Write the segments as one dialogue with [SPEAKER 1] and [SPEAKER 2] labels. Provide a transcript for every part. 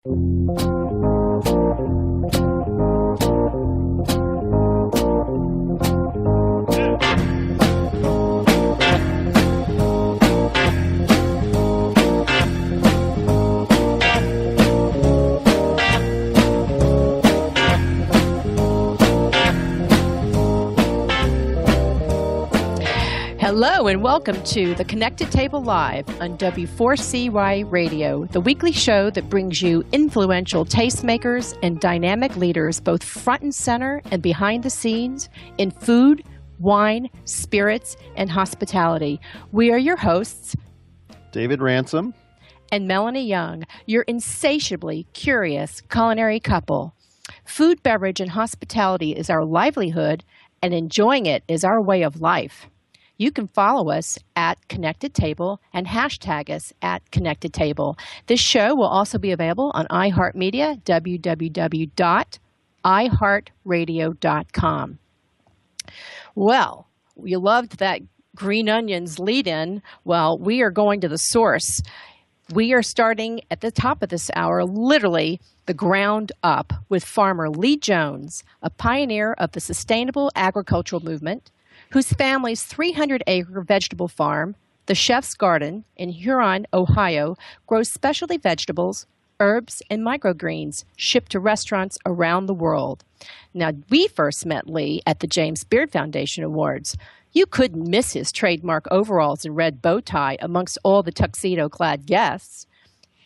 [SPEAKER 1] Hello and welcome to the Connected Table Live on W4CY Radio, the weekly show that brings you influential tastemakers and dynamic leaders both front and center and behind the scenes in food, wine, spirits, and hospitality. We are your hosts,
[SPEAKER 2] David Ransom
[SPEAKER 1] and Melanie Young, your insatiably curious culinary couple. Food, beverage, and hospitality is our livelihood, and enjoying it is our way of life. You can follow us at Connected Table and hashtag us at Connected Table. This show will also be available on iHeartMedia, www.iheartradio.com. Well, you loved that green onions lead-in. Well, we are going to the source. We are starting at the top of this hour, literally the ground up, with farmer Lee Jones, a pioneer of the sustainable agricultural movement, whose family's 300-acre vegetable farm, the Chef's Garden in Huron, Ohio, grows specialty vegetables, herbs, and microgreens shipped to restaurants around the world. Now, we first met Lee at the James Beard Foundation Awards. You couldn't miss his trademark overalls and red bow tie amongst all the tuxedo-clad guests.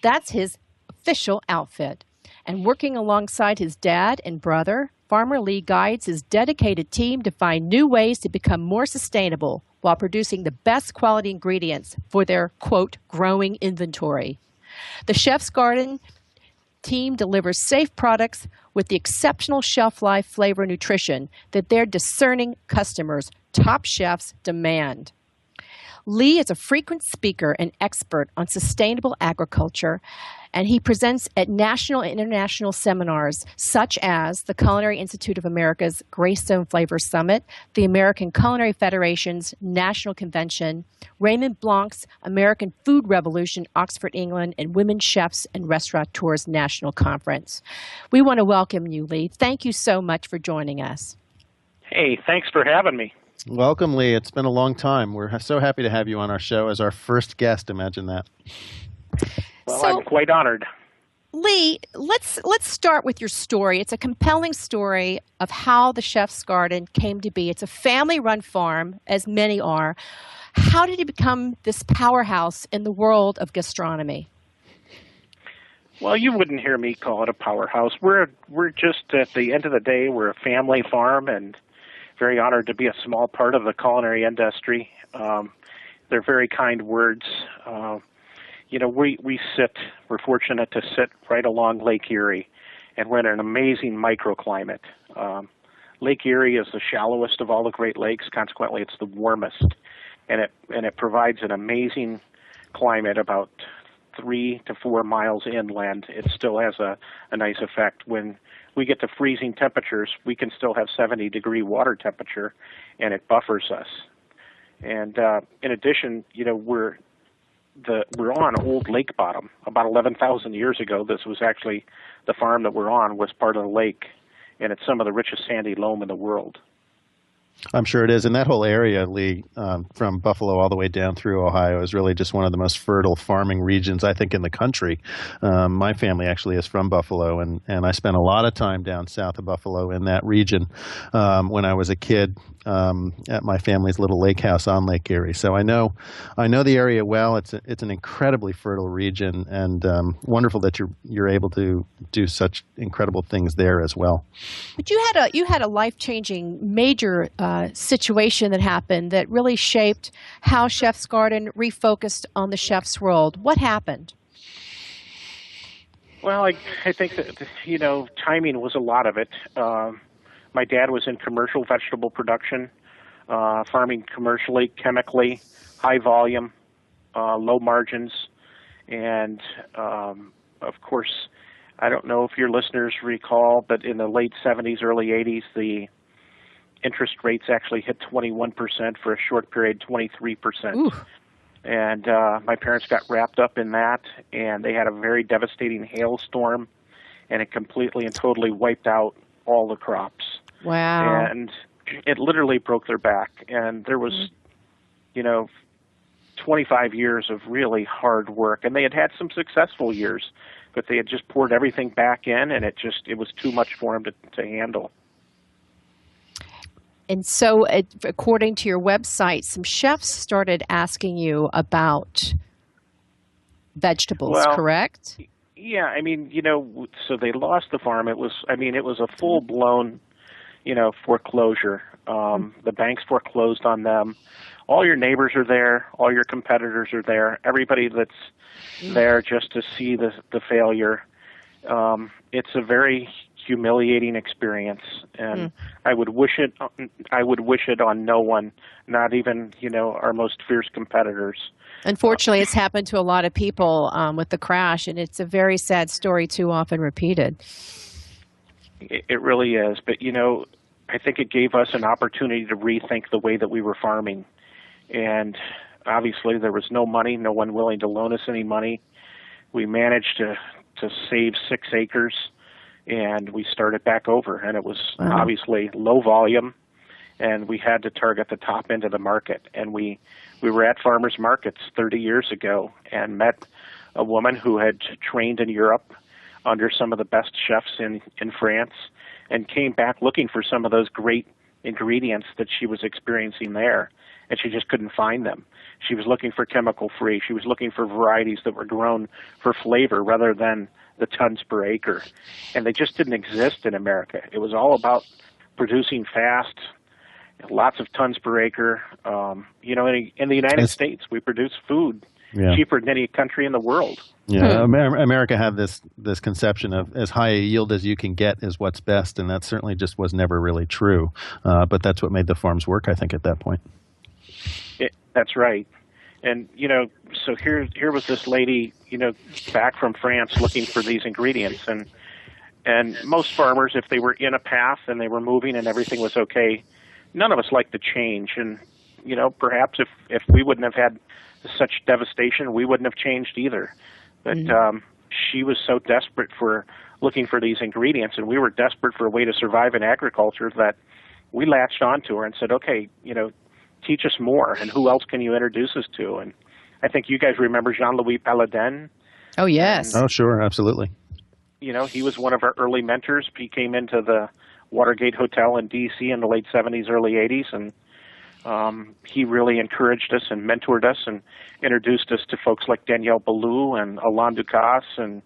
[SPEAKER 1] That's his official outfit. And working alongside his dad and brother, Farmer Lee guides his dedicated team to find new ways to become more sustainable while producing the best quality ingredients for their, quote, growing inventory. The Chef's Garden team delivers safe products with the exceptional shelf life, flavor, and nutrition that their discerning customers, top chefs, demand. Lee is a frequent speaker and expert on sustainable agriculture, and he presents at national and international seminars such as the Culinary Institute of America's Greystone Flavor Summit, the American Culinary Federation's National Convention, Raymond Blanc's American Food Revolution, Oxford, England, and Women Chefs and Restaurateurs National Conference. We want to welcome you, Lee. Thank you so much for joining us.
[SPEAKER 3] Hey, thanks for having me.
[SPEAKER 2] Welcome, Lee. It's been a long time. We're so happy to have you on our show as our first guest. Imagine that.
[SPEAKER 3] Well, I'm quite honored.
[SPEAKER 1] Lee, let's start with your story. It's a compelling story of how the Chef's Garden came to be. It's a family-run farm, as many are. How did it become this powerhouse in the world of gastronomy?
[SPEAKER 3] Well, you wouldn't hear me call it a powerhouse. We're just, at the end of the day, we're a family farm, and very honored to be a small part of the culinary industry. They're very kind words. We're fortunate to sit right along Lake Erie, and we're in an amazing microclimate. Lake Erie is the shallowest of all the Great Lakes. Consequently, it's the warmest, and it provides an amazing climate about 3 to 4 miles inland. It still has a nice effect. When we get to freezing temperatures, we can still have 70-degree water temperature, and it buffers us. And in addition, we're on old lake bottom. About 11,000 years ago, this was actually the farm that we're on was part of the lake, and it's some of the richest sandy loam in the world.
[SPEAKER 2] I'm sure it is. And that whole area, Lee, from Buffalo all the way down through Ohio is really just one of the most fertile farming regions, I think, in the country. My family actually is from Buffalo, and I spent a lot of time down south of Buffalo in that region when I was a kid at my family's little lake house on Lake Erie. So I know the area well. It's an incredibly fertile region, and wonderful that you're able to do such incredible things there as well.
[SPEAKER 1] But you had a life-changing major situation that happened that really shaped how Chef's Garden refocused on the chef's world. What happened?
[SPEAKER 3] Well, I think that, timing was a lot of it. My dad was in commercial vegetable production, farming commercially, chemically, high volume, low margins, and of course, I don't know if your listeners recall, but in the late 70s, early 80s, the interest rates actually hit 21% for a short period, 23%.
[SPEAKER 1] Ooh.
[SPEAKER 3] And my parents got wrapped up in that, and they had a very devastating hailstorm, and it completely and totally wiped out all the crops.
[SPEAKER 1] Wow.
[SPEAKER 3] And it literally broke their back. And there was, 25 years of really hard work. And they had had some successful years, but they had just poured everything back in, and it was too much for them to handle.
[SPEAKER 1] And so, according to your website, some chefs started asking you about vegetables, correct?
[SPEAKER 3] Yeah, I mean, so they lost the farm. It was a full-blown, foreclosure. The banks foreclosed on them. All your neighbors are there. All your competitors are there. Everybody that's there just to see the failure. It's a very humiliating experience, and I would wish it on no one, not even our most fierce competitors.
[SPEAKER 1] Unfortunately, it's happened to a lot of people with the crash, and it's a very sad story, too often repeated.
[SPEAKER 3] It really is, but I think it gave us an opportunity to rethink the way that we were farming, and obviously there was no money, no one willing to loan us any money. We managed to save 6 acres. And we started back over, and it was obviously low volume, and we had to target the top end of the market. And we were at farmers markets 30 years ago and met a woman who had trained in Europe under some of the best chefs in France, and came back looking for some of those great ingredients that she was experiencing there, and she just couldn't find them. She was looking for chemical-free. She was looking for varieties that were grown for flavor rather than the tons per acre. And they just didn't exist in America. It was all about producing fast, lots of tons per acre. In the United States, we produce food cheaper than any country in the world.
[SPEAKER 2] Yeah, America had this conception of as high a yield as you can get is what's best, and that certainly just was never really true. But that's what made the farms work, I think, at that point.
[SPEAKER 3] That's right. And, so here was this lady, back from France looking for these ingredients. And most farmers, if they were in a path and they were moving and everything was okay, none of us liked to change. And, perhaps if we wouldn't have had such devastation, we wouldn't have changed either. But she was so desperate for looking for these ingredients, and we were desperate for a way to survive in agriculture, that we latched onto her and said, okay, teach us more, and who else can you introduce us to? And I think you guys remember Jean-Louis Paladin.
[SPEAKER 1] Oh, yes.
[SPEAKER 2] Oh, sure, absolutely.
[SPEAKER 3] He was one of our early mentors. He came into the Watergate Hotel in D.C. in the late 70s, early 80s, and he really encouraged us and mentored us and introduced us to folks like Danielle Ballou and Alain Ducasse and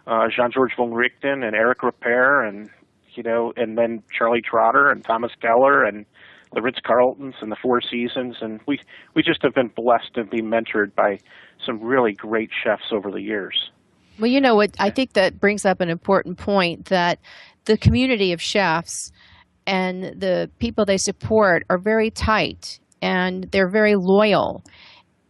[SPEAKER 3] Jean-Georges von Richten and Eric Repair and then Charlie Trotter and Thomas Keller and the Ritz-Carltons and the Four Seasons, and we just have been blessed to be mentored by some really great chefs over the years.
[SPEAKER 1] Well, you know what, I think that brings up an important point, that the community of chefs and the people they support are very tight, and they're very loyal.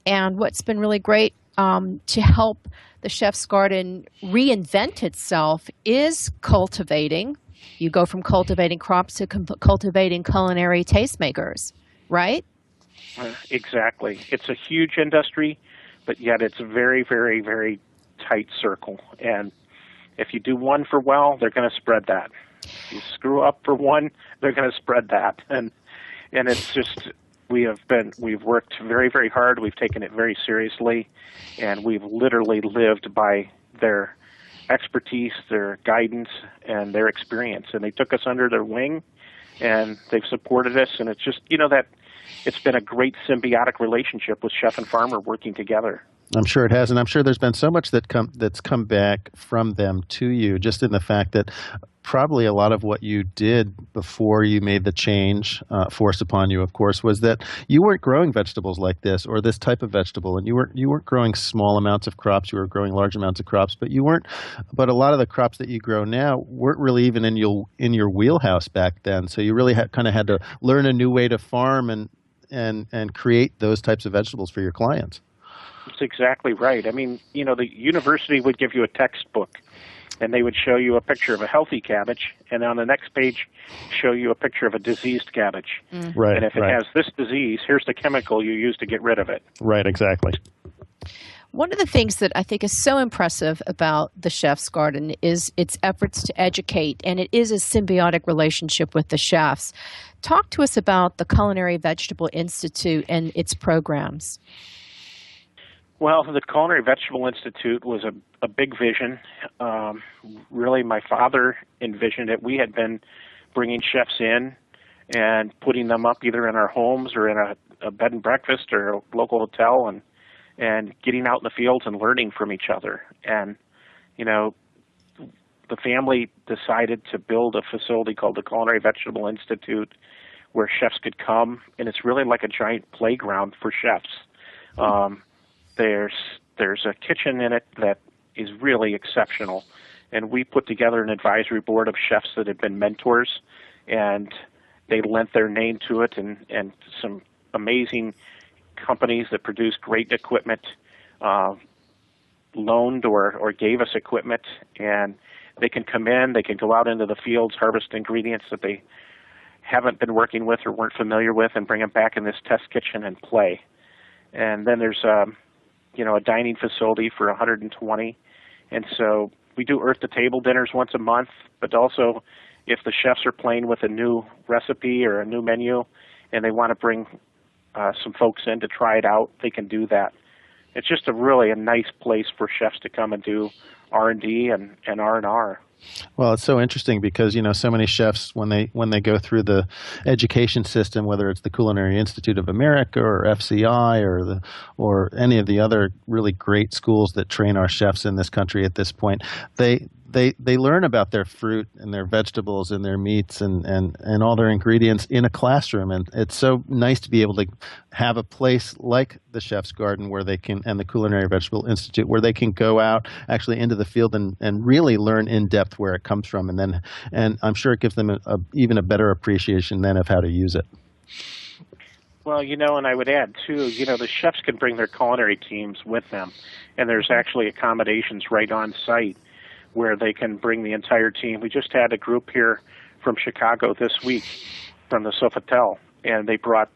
[SPEAKER 1] And what's been really great to help the Chef's Garden reinvent itself is cultivating. You go from cultivating crops to cultivating culinary tastemakers, right?
[SPEAKER 3] Exactly. It's a huge industry, but yet it's a very, very, very tight circle. And if you do one for well, they're going to spread that. If you screw up for one, they're going to spread that. And it's just, we've worked very, very hard. We've taken it very seriously, and we've literally lived by their expertise, their guidance, and their experience. And they took us under their wing, and they've supported us. And it's just, that it's been a great symbiotic relationship with chef and farmer working together.
[SPEAKER 2] I'm sure it has, and I'm sure there's been so much that's come back from them to you, just in the fact that probably a lot of what you did before you made the change, forced upon you, of course, was that you weren't growing vegetables like this or this type of vegetable, and you weren't growing small amounts of crops. You were growing large amounts of crops, but a lot of the crops that you grow now weren't really even in your wheelhouse back then. So you really kind of had to learn a new way to farm and create those types of vegetables for your clients.
[SPEAKER 3] That's exactly right. I mean, the university would give you a textbook, and they would show you a picture of a healthy cabbage, and on the next page, show you a picture of a diseased cabbage.
[SPEAKER 2] Right.
[SPEAKER 3] And if it has this disease, here's the chemical you use to get rid of it.
[SPEAKER 2] Right, exactly.
[SPEAKER 1] One of the things that I think is so impressive about the Chef's Garden is its efforts to educate, and it is a symbiotic relationship with the chefs. Talk to us about the Culinary Vegetable Institute and its programs.
[SPEAKER 3] Well, the Culinary Vegetable Institute was a big vision. Really, my father envisioned it. We had been bringing chefs in and putting them up either in our homes or in a bed and breakfast or a local hotel, and getting out in the fields and learning from each other. And, the family decided to build a facility called the Culinary Vegetable Institute where chefs could come, and it's really like a giant playground for chefs. There's a kitchen in it that is really exceptional, and we put together an advisory board of chefs that had been mentors, and they lent their name to it, and some amazing companies that produce great equipment loaned or gave us equipment, and they can come in, they can go out into the fields, harvest ingredients that they haven't been working with or weren't familiar with, and bring them back in this test kitchen and play. And then there's a dining facility for 120, and so we do earth to table dinners once a month, but also if the chefs are playing with a new recipe or a new menu and they want to bring some folks in to try it out, they can do that. It's just a nice place for chefs to come and do R&D and R&R.
[SPEAKER 2] Well, it's so interesting because, so many chefs, when they go through the education system, whether it's the Culinary Institute of America or FCI or any of the other really great schools that train our chefs in this country at this point, they learn about their fruit and their vegetables and their meats and all their ingredients in a classroom. And it's so nice to be able to have a place like the Chef's Garden where they can, and the Culinary Vegetable Institute, where they can go out actually into the field and really learn in depth where it comes from. And I'm sure it gives them even a better appreciation then of how to use it.
[SPEAKER 3] Well, and I would add, too, the chefs can bring their culinary teams with them, and there's actually accommodations right on site where they can bring the entire team. We just had a group here from Chicago this week from the Sofitel, and they brought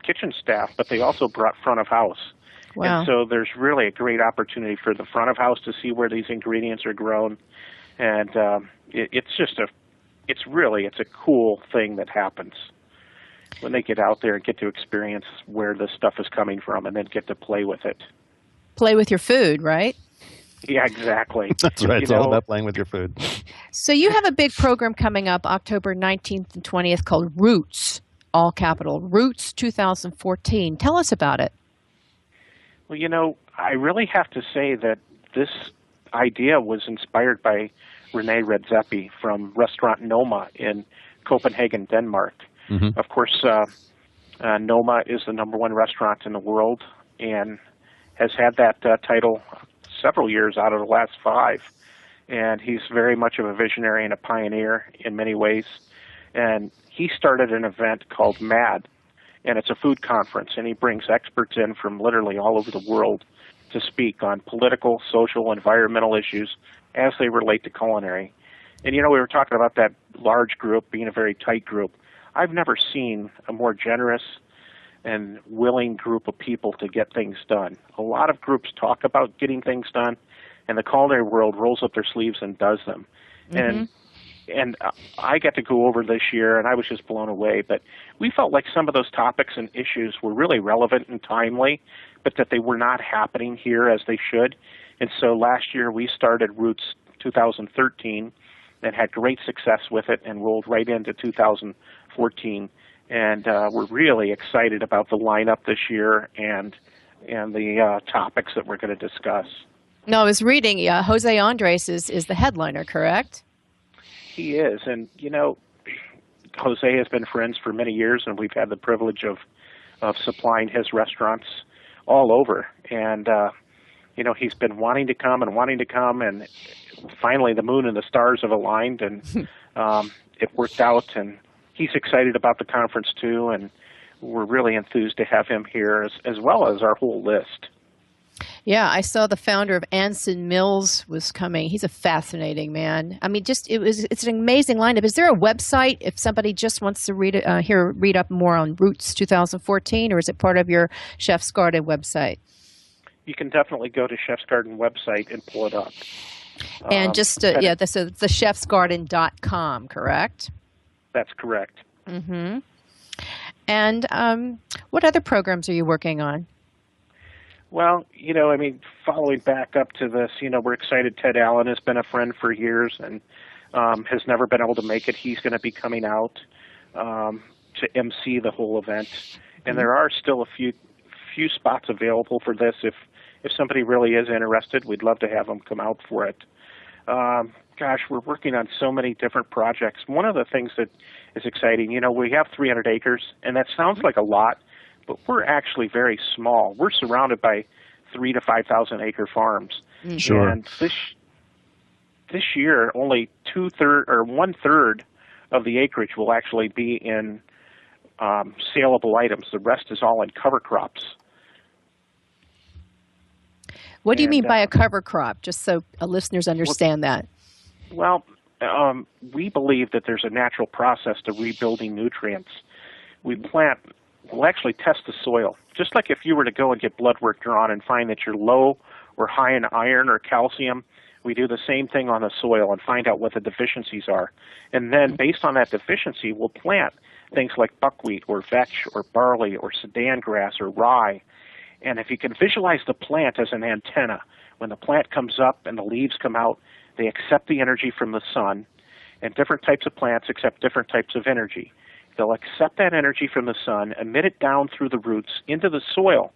[SPEAKER 3] kitchen staff, but they also brought front of house.
[SPEAKER 1] Wow.
[SPEAKER 3] And so there's really a great opportunity for the front of house to see where these ingredients are grown, and it's a cool thing that happens when they get out there and get to experience where this stuff is coming from and then get to play with it.
[SPEAKER 1] Play with your food, right?
[SPEAKER 3] Yeah, exactly.
[SPEAKER 2] That's right. It's all about playing with your food.
[SPEAKER 1] So you have a big program coming up October 19th and 20th called Roots, all capital, Roots 2014. Tell us about it.
[SPEAKER 3] Well, I really have to say that this idea was inspired by Rene Redzepi from restaurant Noma in Copenhagen, Denmark. Mm-hmm. Of course, Noma is the #1 restaurant in the world and has had that title several years out of the last 5. And he's very much of a visionary and a pioneer in many ways. And he started an event called MAD, and it's a food conference, and he brings experts in from literally all over the world to speak on political, social, environmental issues as they relate to culinary. And, we were talking about that large group being a very tight group. I've never seen a more generous and willing group of people to get things done. A lot of groups talk about getting things done, and the culinary world rolls up their sleeves and does them. Mm-hmm. And I got to go over this year, and I was just blown away. But we felt like some of those topics and issues were really relevant and timely, but that they were not happening here as they should. And so last year we started Roots 2013 and had great success with it and rolled right into 2014. And we're really excited about the lineup this year and the topics that we're going to discuss.
[SPEAKER 1] No, I was reading, Jose Andres is the headliner, correct?
[SPEAKER 3] He is. And, Jose has been friends for many years, and we've had the privilege of supplying his restaurants all over. And, he's been wanting to come, and finally the moon and the stars have aligned, and it worked out. And he's excited about the conference, too, and we're really enthused to have him here as well as our whole list.
[SPEAKER 1] Yeah, I saw the founder of Anson Mills was coming. He's a fascinating man. I mean, it's an amazing lineup. Is there a website if somebody just wants to read up more on Roots 2014, or is it part of your Chef's Garden website?
[SPEAKER 3] You can definitely go to Chef's Garden website and pull it up.
[SPEAKER 1] And this is thechefsgarden.com, correct?
[SPEAKER 3] That's correct.
[SPEAKER 1] Mm-hmm. And what other programs are you working on?
[SPEAKER 3] Well, following back up to this, we're excited. Ted Allen has been a friend for years and has never been able to make it. He's going to be coming out to MC the whole event. And there are still a few spots available for this. If somebody really is interested, we'd love to have them come out for it. We're working on so many different projects. One of the things that is exciting, we have 300 acres, and that sounds like a lot, but we're actually very small. We're surrounded by 3,000 to 5,000 acre farms.
[SPEAKER 2] Sure.
[SPEAKER 3] And this year, only 1/3 of the acreage will actually be in saleable items. The rest is all in cover crops.
[SPEAKER 1] What do you mean by a cover crop, just so listeners understand that?
[SPEAKER 3] Well, we believe that there's a natural process to rebuilding nutrients. We'll actually test the soil. Just like if you were to go and get blood work drawn and find that you're low or high in iron or calcium, we do the same thing on the soil and find out what the deficiencies are. And then based on that deficiency, we'll plant things like buckwheat or vetch or barley or Sudan grass or rye. And if you can visualize the plant as an antenna, when the plant comes up and the leaves come out, they accept the energy from the sun, and different types of plants accept different types of energy. They'll accept that energy from the sun, emit it down through the roots into the soil.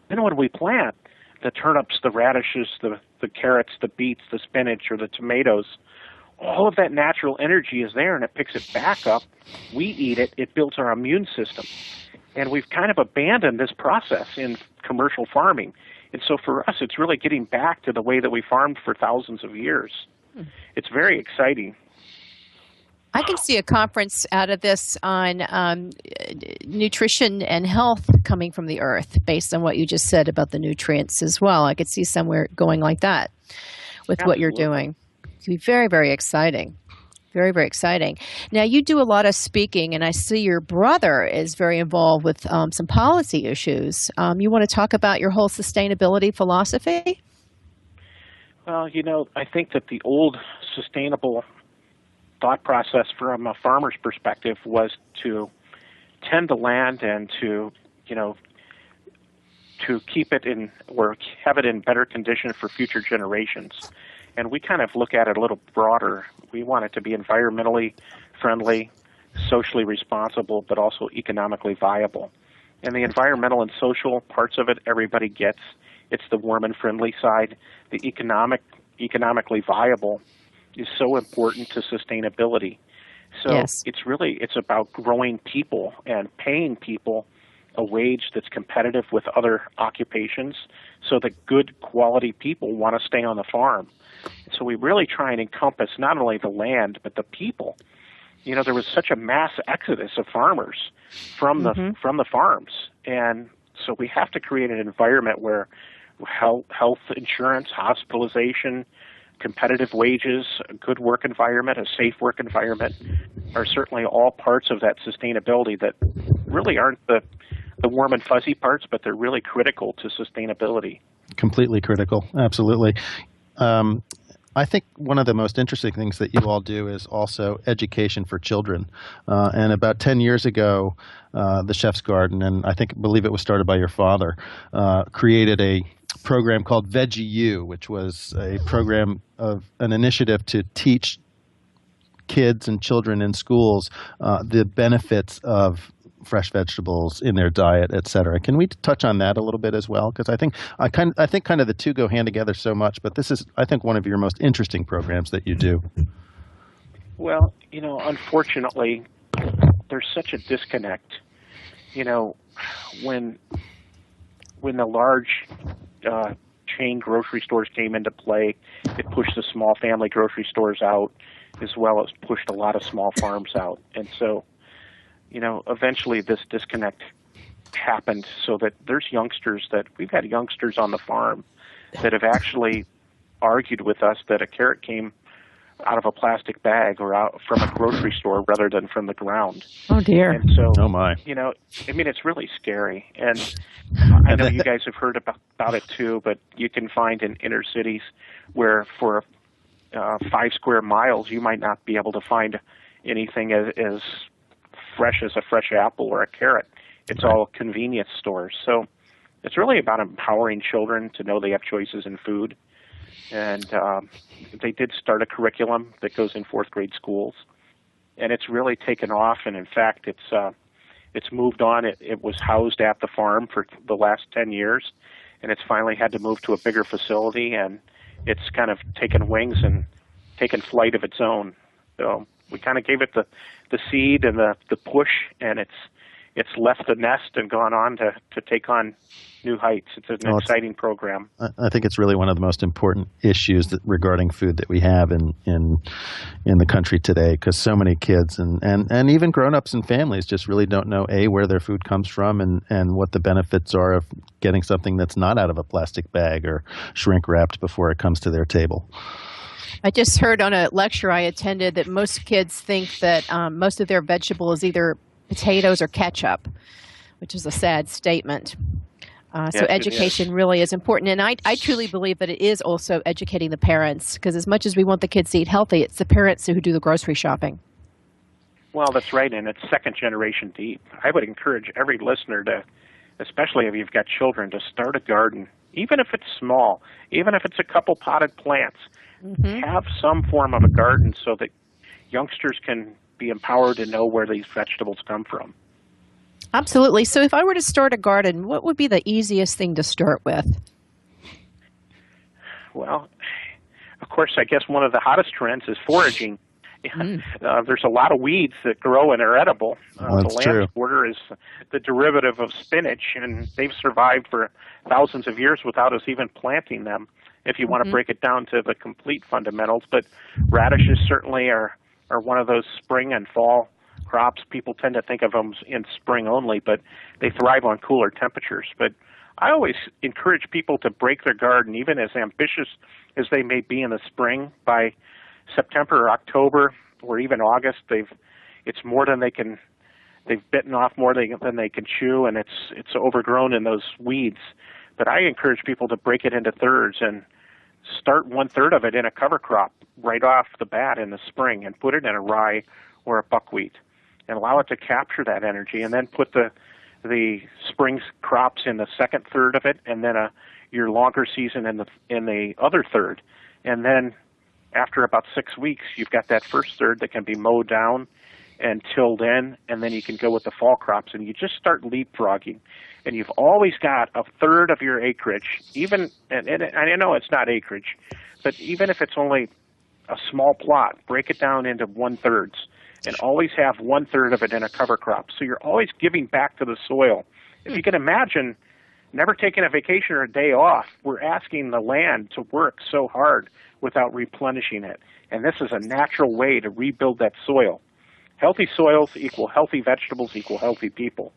[SPEAKER 3] Then when we plant, the turnips, the radishes, the carrots, the beets, the spinach, or the tomatoes, all of that natural energy is there, and it picks it back up. We eat it. It builds our immune system. And we've kind of abandoned this process in commercial farming. And so for us, it's really getting back to the way that we farmed for thousands of years. It's very exciting.
[SPEAKER 1] I can see a conference out of this on nutrition and health coming from the earth, based on what you just said about the nutrients as well. I could see somewhere going like that with
[SPEAKER 3] Absolutely.
[SPEAKER 1] What you're doing. It would be very, very exciting. Very, very exciting. Now, you do a lot of speaking, and I see your brother is very involved with some policy issues. You want to talk about your whole sustainability philosophy?
[SPEAKER 3] Well, I think that the old sustainable thought process from a farmer's perspective was to tend the land and to keep it in or have it in better condition for future generations. And we kind of look at it a little broader. We want it to be environmentally friendly, socially responsible, but also economically viable. And the environmental and social parts of it, everybody gets. It's the warm and friendly side. The economically viable is so important to sustainability. So
[SPEAKER 1] yes.
[SPEAKER 3] It's about growing people and paying people a wage that's competitive with other occupations so that good quality people want to stay on the farm. So we really try and encompass not only the land, but the people. There was such a mass exodus of farmers from the farms. And so we have to create an environment where health insurance, hospitalization, competitive wages, a good work environment, a safe work environment are certainly all parts of that sustainability that really aren't the warm and fuzzy parts, but they're really critical to sustainability.
[SPEAKER 2] Completely critical. Absolutely. I think one of the most interesting things that you all do is also education for children. And about 10 years ago, the Chef's Garden, and believe it was started by your father, created a program called Veggie U, which was a program of an initiative to teach kids and children in schools the benefits of fresh vegetables in their diet, et cetera. Can we touch on that a little bit as well? Because I think kind of the two go hand together so much, but this is, I think, one of your most interesting programs that you do.
[SPEAKER 3] Well, unfortunately, there's such a disconnect. When the large chain grocery stores came into play, it pushed the small family grocery stores out, as well as pushed a lot of small farms out. And so, eventually this disconnect happened so that we've had youngsters on the farm that have actually argued with us that a carrot came out of a plastic bag or out from a grocery store rather than from the ground.
[SPEAKER 1] Oh, dear.
[SPEAKER 3] And so,
[SPEAKER 2] Oh, my.
[SPEAKER 3] it's really scary. And I know you guys have heard about it too, but you can find in inner cities where for 5 square miles you might not be able to find anything as fresh as a fresh apple or a carrot. It's all convenience stores. So it's really about empowering children to know they have choices in food. And they did start a curriculum that goes in 4th grade schools, and it's really taken off. And in fact, it's moved on. It was housed at the farm for the last 10 years, and it's finally had to move to a bigger facility, and it's kind of taken wings and taken flight of its own. So we kind of gave it the seed and the push, and it's left the nest and gone on to take on new heights. It's an exciting program.
[SPEAKER 2] I think it's really one of the most important issues regarding food that we have in the country today, because so many kids and even grown-ups and families just really don't know, A, where their food comes from and what the benefits are of getting something that's not out of a plastic bag or shrink-wrapped before it comes to their table.
[SPEAKER 1] I just heard on a lecture I attended that most kids think that most of their vegetable is either potatoes or ketchup, which is a sad statement. So education really is important. And I truly believe that it is also educating the parents, because as much as we want the kids to eat healthy, it's the parents who do the grocery shopping.
[SPEAKER 3] Well, that's right, and it's second generation deep. I would encourage every listener to, especially if you've got children, to start a garden, even if it's small, even if it's a couple potted plants. Have some form of a garden so that youngsters can be empowered to know where these vegetables come from.
[SPEAKER 1] Absolutely. So if I were to start a garden, what would be the easiest thing to start with?
[SPEAKER 3] Well, of course, I guess one of the hottest trends is foraging. There's a lot of weeds that grow and are edible. The lamb's quarter is the derivative of spinach, and they've survived for thousands of years without us even planting them, if you want to break it down to the complete fundamentals. But radishes certainly are one of those spring and fall crops. People tend to think of them in spring only, but they thrive on cooler temperatures. But I always encourage people to break their garden, even as ambitious as they may be in the spring. By September or October or even August, it's more than they've bitten off more than they can chew, and it's overgrown in those weeds. But I encourage people to break it into thirds and start 1/3 of it in a cover crop right off the bat in the spring, and put it in a rye or a buckwheat, and allow it to capture that energy, and then put the spring crops in the second third of it, and then your longer season in the other third. And then after about 6 weeks, you've got that first third that can be mowed down and tilled in, and then you can go with the fall crops, and you just start leapfrogging. And you've always got a third of your acreage, and I know it's not acreage, but even if it's only a small plot, break it down into 1/3, and always have 1/3 of it in a cover crop. So you're always giving back to the soil. If you can imagine never taking a vacation or a day off, we're asking the land to work so hard without replenishing it. And this is a natural way to rebuild that soil. Healthy soils equal healthy vegetables equal healthy people.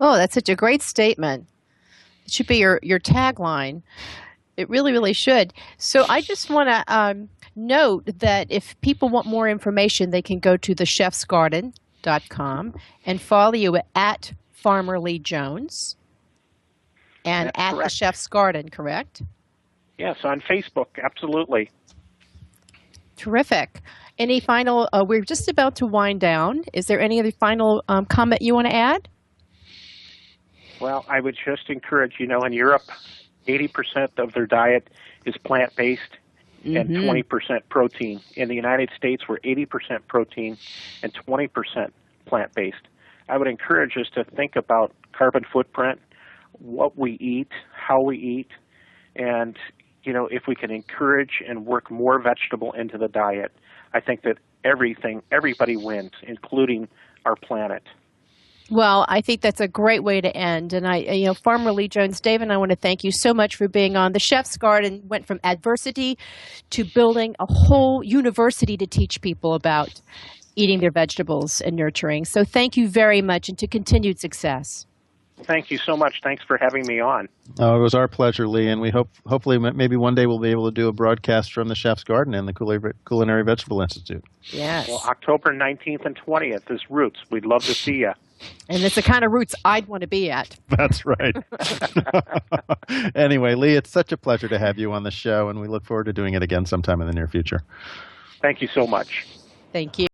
[SPEAKER 1] Oh, that's such a great statement. It should be your tagline. It really, really should. So I just want to note that if people want more information, they can go to thechefsgarden.com and follow you at Farmer Lee Jones and
[SPEAKER 3] That's
[SPEAKER 1] at
[SPEAKER 3] correct.
[SPEAKER 1] The Chef's Garden, correct?
[SPEAKER 3] Yes, on Facebook, absolutely.
[SPEAKER 1] Terrific. Any final, we're just about to wind down. Is there any other final comment you want to add?
[SPEAKER 3] Well, I would just encourage, in Europe, 80% of their diet is plant-based and 20% protein. In the United States, we're 80% protein and 20% plant-based. I would encourage us to think about carbon footprint, what we eat, how we eat, and, if we can encourage and work more vegetable into the diet, I think that everybody wins, including our planet.
[SPEAKER 1] Well, I think that's a great way to end. And Farmer Lee Jones, David, I want to thank you so much for being on. The Chef's Garden went from adversity to building a whole university to teach people about eating their vegetables and nurturing. So thank you very much, and to continued success.
[SPEAKER 3] Thank you so much. Thanks for having me on.
[SPEAKER 2] Oh, it was our pleasure, Lee, and we hopefully maybe one day we'll be able to do a broadcast from the Chef's Garden and the Culinary Vegetable Institute.
[SPEAKER 1] Yes.
[SPEAKER 3] Well, October 19th and 20th is Roots. We'd love to see you.
[SPEAKER 1] And it's the kind of roots I'd want to be at.
[SPEAKER 2] That's right. Anyway, Lee, it's such a pleasure to have you on the show, and we look forward to doing it again sometime in the near future.
[SPEAKER 3] Thank you so much.
[SPEAKER 1] Thank you.